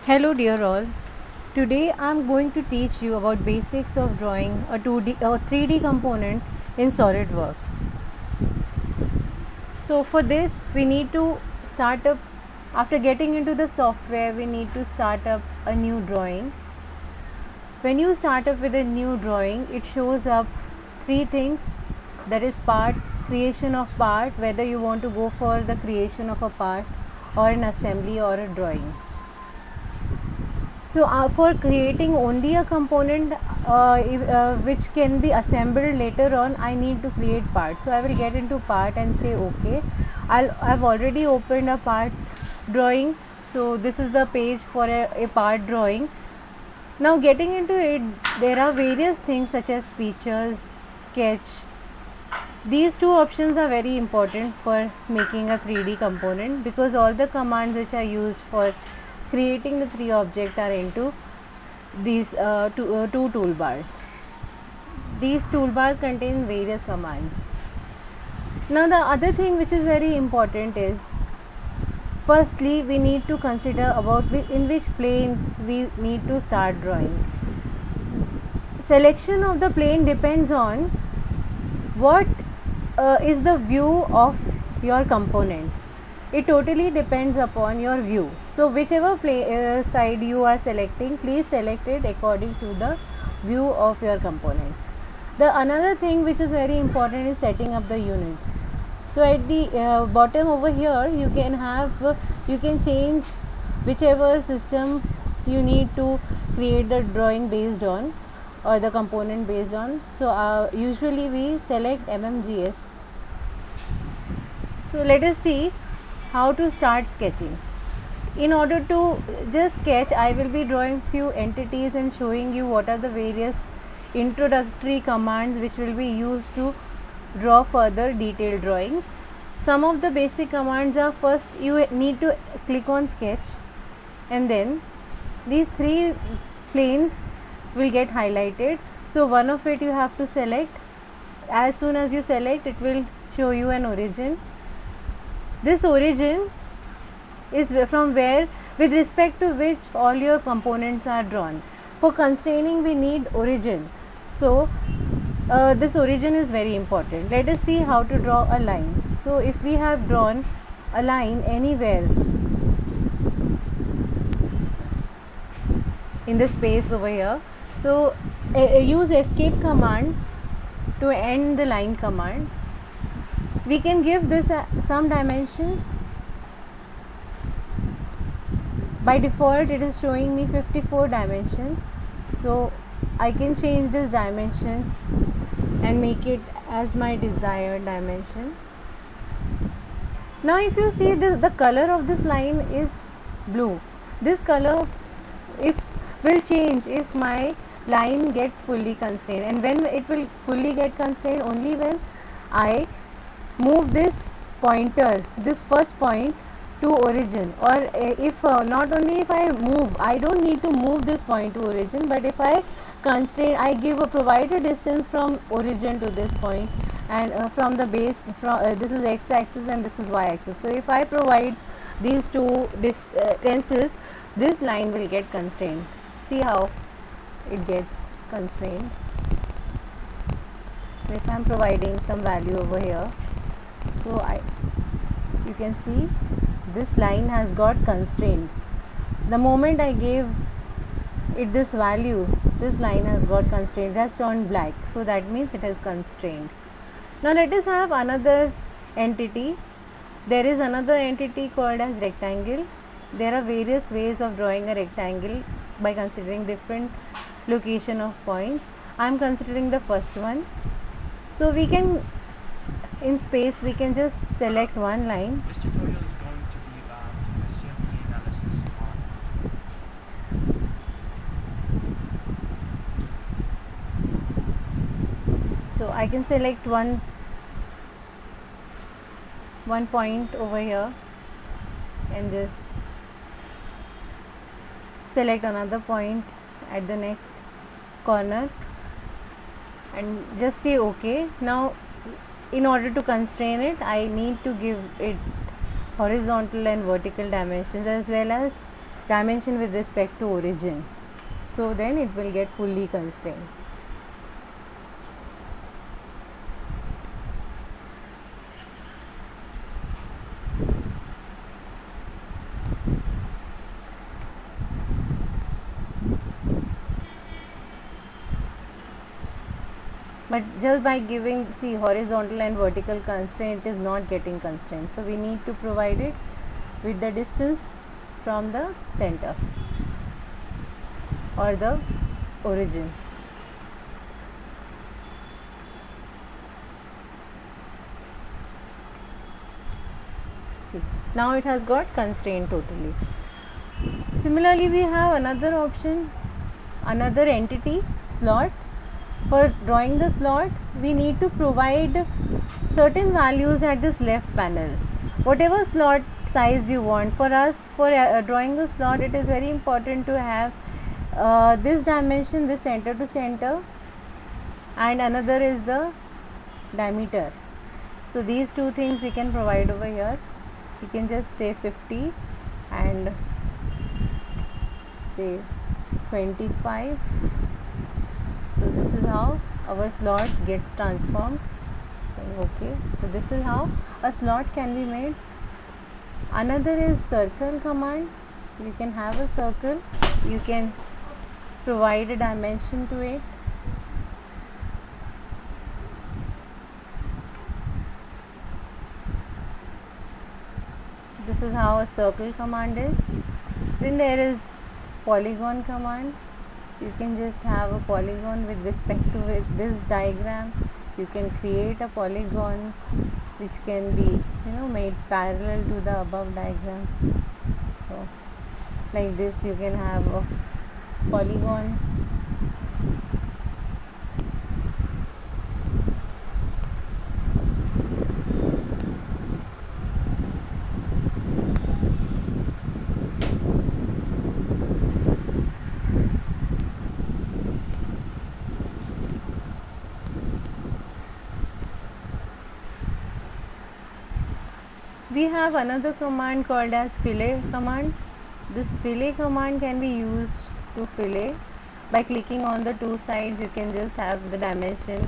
Hello dear all. Today I am going to teach you about basics of drawing a 2D or 3D component in SolidWorks. So for this we need to start up, after getting into the software we need to start up a new drawing. When you start up with a new drawing, it shows up three things, that is part, creation of part, whether you want to go for the creation of a part or an assembly or a drawing. So for creating only a component which can be assembled later on, I need to create part. So I will get into part and say okay. I've already opened a part drawing. So this is the page for a part drawing. Now getting into it, there are various things such as features, sketch. These two options are very important for making a 3D component, because all the commands which are used for creating the three objects are into these two toolbars. These toolbars contain various commands. Now the other thing which is very important is, firstly we need to consider about in which plane we need to start drawing. Selection of the plane depends on what is the view of your component. It totally depends upon your view. So whichever side you are selecting, please select it according to the view of your component. The another thing which is very important is setting up the units. So at the bottom over here you can change whichever system you need to create the drawing based on, or the component based on. So usually we select MMGS. So let us see how to start sketching. In order to just sketch, I will be drawing few entities and showing you what are the various introductory commands which will be used to draw further detailed drawings. Some of the basic commands are, first you need to click on sketch, and then these three planes will get highlighted. So one of it you have to select. As soon as you select, it will show you an origin. This origin is from where, with respect to which all your components are drawn. For constraining we need origin. So this origin is very important. Let us see how to draw a line. So if we have drawn a line anywhere in the space over here, so use escape command to end the line command. We can give this some dimension. By default it is showing me 54 dimension, so I can change this dimension and make it as my desired dimension. Now if you see this, the color of this line is blue. This color will change if my line gets fully constrained, and when it will fully get constrained, only when I move this pointer, this first point, to origin, or if not only if I move, I don't need to move this point to origin, but if I constrain, I provide a distance from origin to this point, and from the base, this is x-axis and this is y-axis. So if I provide these two distances, this line will get constrained. See how it gets constrained. So if I am providing some value over here, so you can see this line has got constrained. The moment I gave it this value, this line has got constrained, it has turned black, so that means it is constrained. Now let us have another entity. There is another entity called as rectangle. There are various ways of drawing a rectangle by considering different location of points. I am considering the first one. So we can, in space, we can just select one line. This tutorial is going to be about assembly analysis on. So I can select one point over here and just select another point at the next corner and just say OK. Now in order to constrain it, I need to give it horizontal and vertical dimensions, as well as dimension with respect to origin. So then it will get fully constrained. But just by giving, see, horizontal and vertical constraint, it is not getting constrained. So we need to provide it with the distance from the center or the origin. See, now it has got constraint totally. Similarly, we have another option, another entity, slot. For drawing the slot, we need to provide certain values at this left panel. Whatever slot size you want. For us, for drawing the slot, it is very important to have this dimension, this center to center, and another is the diameter. So these two things we can provide over here. You can just say 50 and say 25. So this is how our slot gets transformed. So okay, so this is how a slot can be made. Another is circle command. You can have a circle, you can provide a dimension to it. So this is how a circle command is. Then there is polygon command. You can just have a polygon with respect to this diagram. You can create a polygon which can be made parallel to the above diagram. So like this you can have a polygon. We have another command called as fillet command. This fillet command can be used to fillet. By clicking on the two sides, you can just have the dimension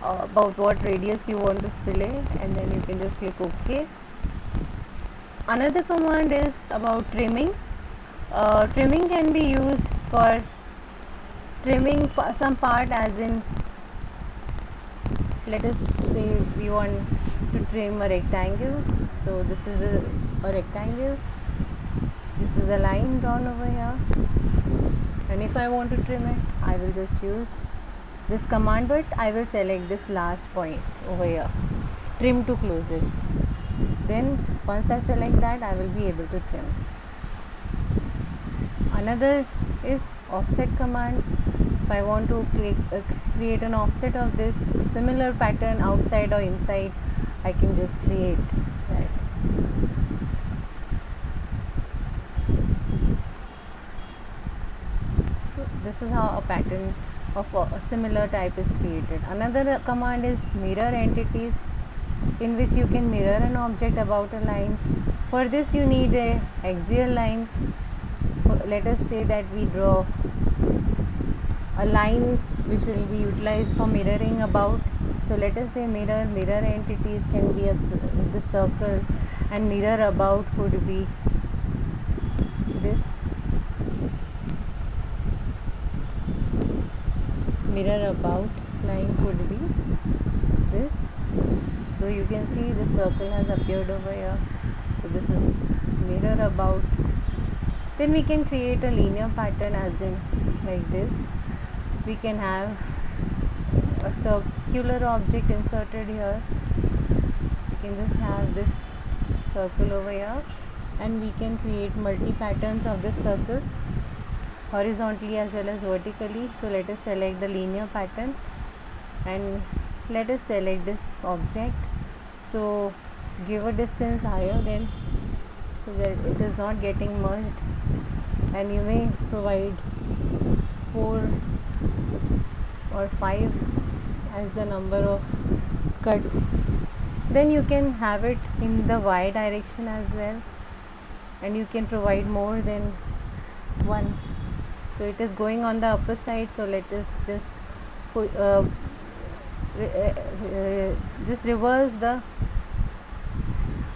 about what radius you want to fillet, and then you can just click OK. Another command is about trimming. Trimming can be used for trimming some part, as in, let us say we want to trim a rectangle. So this is a rectangle, this is a line drawn over here, and if I want to trim it, I will just use this command, but I will select this last point over here, trim to closest. Then once I select that, I will be able to trim. Another is offset command. If I want to create an offset of this similar pattern outside or inside, I can just create that. So this is how a pattern of a similar type is created. Another command is mirror entities, in which you can mirror an object about a line. For this you need a axial line. Let us say that we draw a line which will be utilized for mirroring about. So let us say mirror entities can be the circle, and mirror about could be this. Mirror about line could be this. So you can see the circle has appeared over here. So this is mirror about. Then we can create a linear pattern, as in like this. We can have a circular object inserted here. We can just have this circle over here, and we can create multi patterns of this circle, horizontally as well as vertically. So let us select the linear pattern, and let us select this object. So give a distance higher, then so that it is not getting merged, and you may provide 4 or 5 as the number of cuts. Then you can have it in the y direction as well, and you can provide more than 1. So it is going on the upper side, so let us just put, just reverse the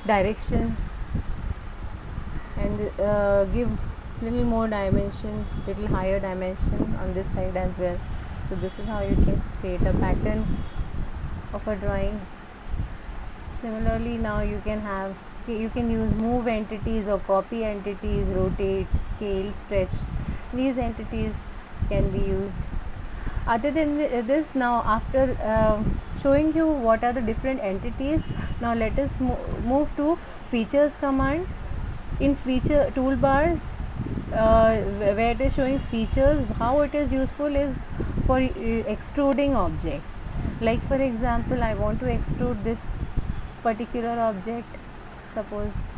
direction and give little more dimension, little higher dimension on this side as well. So this is how you can create a pattern of a drawing. Similarly, now you can use move entities or copy entities, rotate, scale, stretch. These entities can be used. Other than this, now after showing you what are the different entities, now let us move to features command. In feature toolbars, where it is showing features, how it is useful is for extruding objects. Like for example, I want to extrude this particular object. Suppose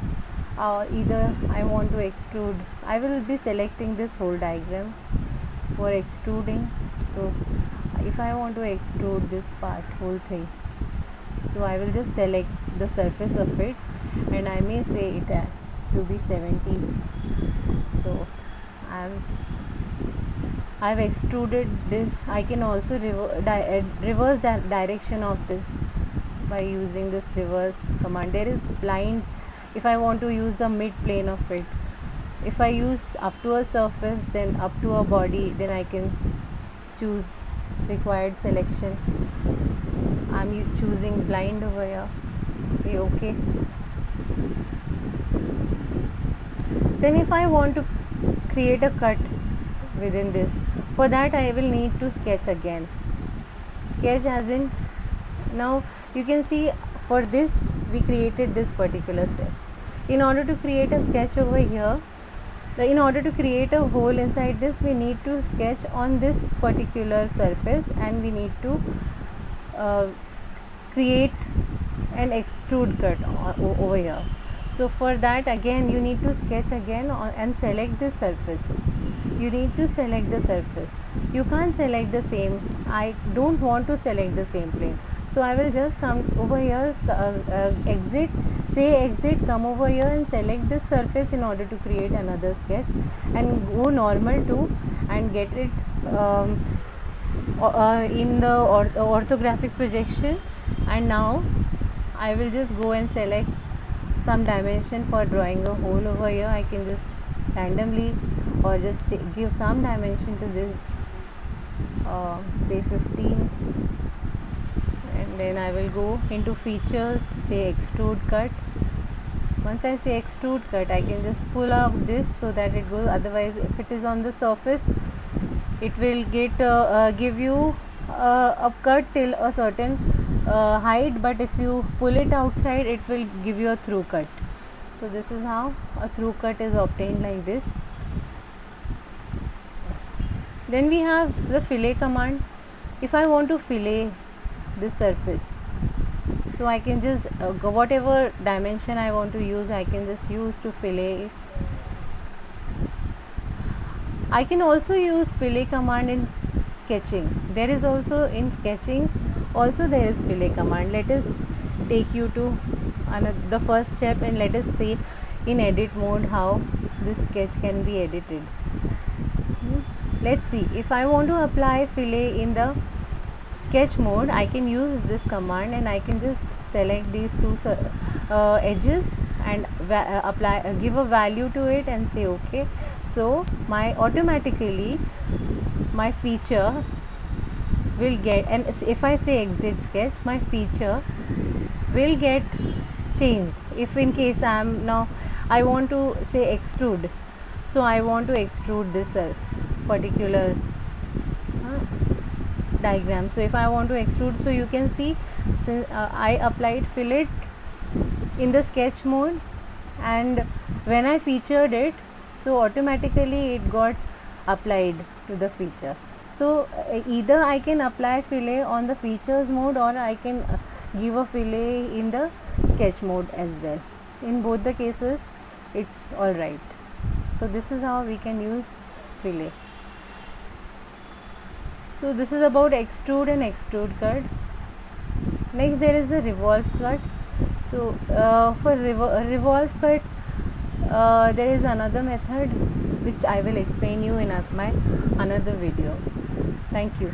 either I want to extrude, I will be selecting this whole diagram for extruding. So if I want to extrude this part, whole thing, so I will just select the surface of it, and I may say it to be 70. So I've extruded this. I can also reverse direction of this by using this reverse command. There is blind. If I want to use the mid plane of it, if I use up to a surface, then up to a body, then I can choose required selection. I'm choosing blind over here. Say OK. Then if I want to create a cut within this, for that I will need to sketch again. Sketch as in, now you can see for this we created this particular sketch. In order to create a sketch over here, in order to create a hole inside this, we need to sketch on this particular surface, and we need to create an extrude cut over here. So for that, again you need to sketch again and select this surface. You need to select the surface. You can't select the same. I don't want to select the same plane. So I will just come over here, exit, say exit, come over here and select this surface in order to create another sketch, and go normal to and get it in the orthographic projection. And now I will just go and select some dimension for drawing a hole over here. I can just randomly or just give some dimension to this, say 15, and then I will go into features, say extrude cut. Once I say extrude cut, I can just pull up this so that it goes. Otherwise, if it is on the surface, it will get give you a cut till a certain height, but if you pull it outside, it will give you a through cut. So this is how a through cut is obtained, like this. Then we have the fillet command. If I want to fillet this surface, so I can just whatever dimension I want to use, I can just use to fillet it. I can also use fillet command in sketching. There is also in sketching also there is fillet command. Let us take you to the first step, and let us see in edit mode how this sketch can be edited. Let's see. If I want to apply fillet in the sketch mode, I can use this command, and I can just select these two edges and apply, give a value to it, and say OK. So automatically my feature will get, and if I say exit sketch, my feature will get changed. If in case I want to say extrude, so I want to extrude this particular diagram. So if I want to extrude, so you can see, since I applied fillet in the sketch mode, and when I featured it, so automatically it got applied to the feature. So either I can apply fillet on the features mode, or I can give a fillet in the sketch mode as well. In both the cases, it's alright. So this is how we can use fillet. So this is about extrude and extrude cut. Next there is the revolve cut. So for revolve cut, there is another method which I will explain you in my another video. Thank you.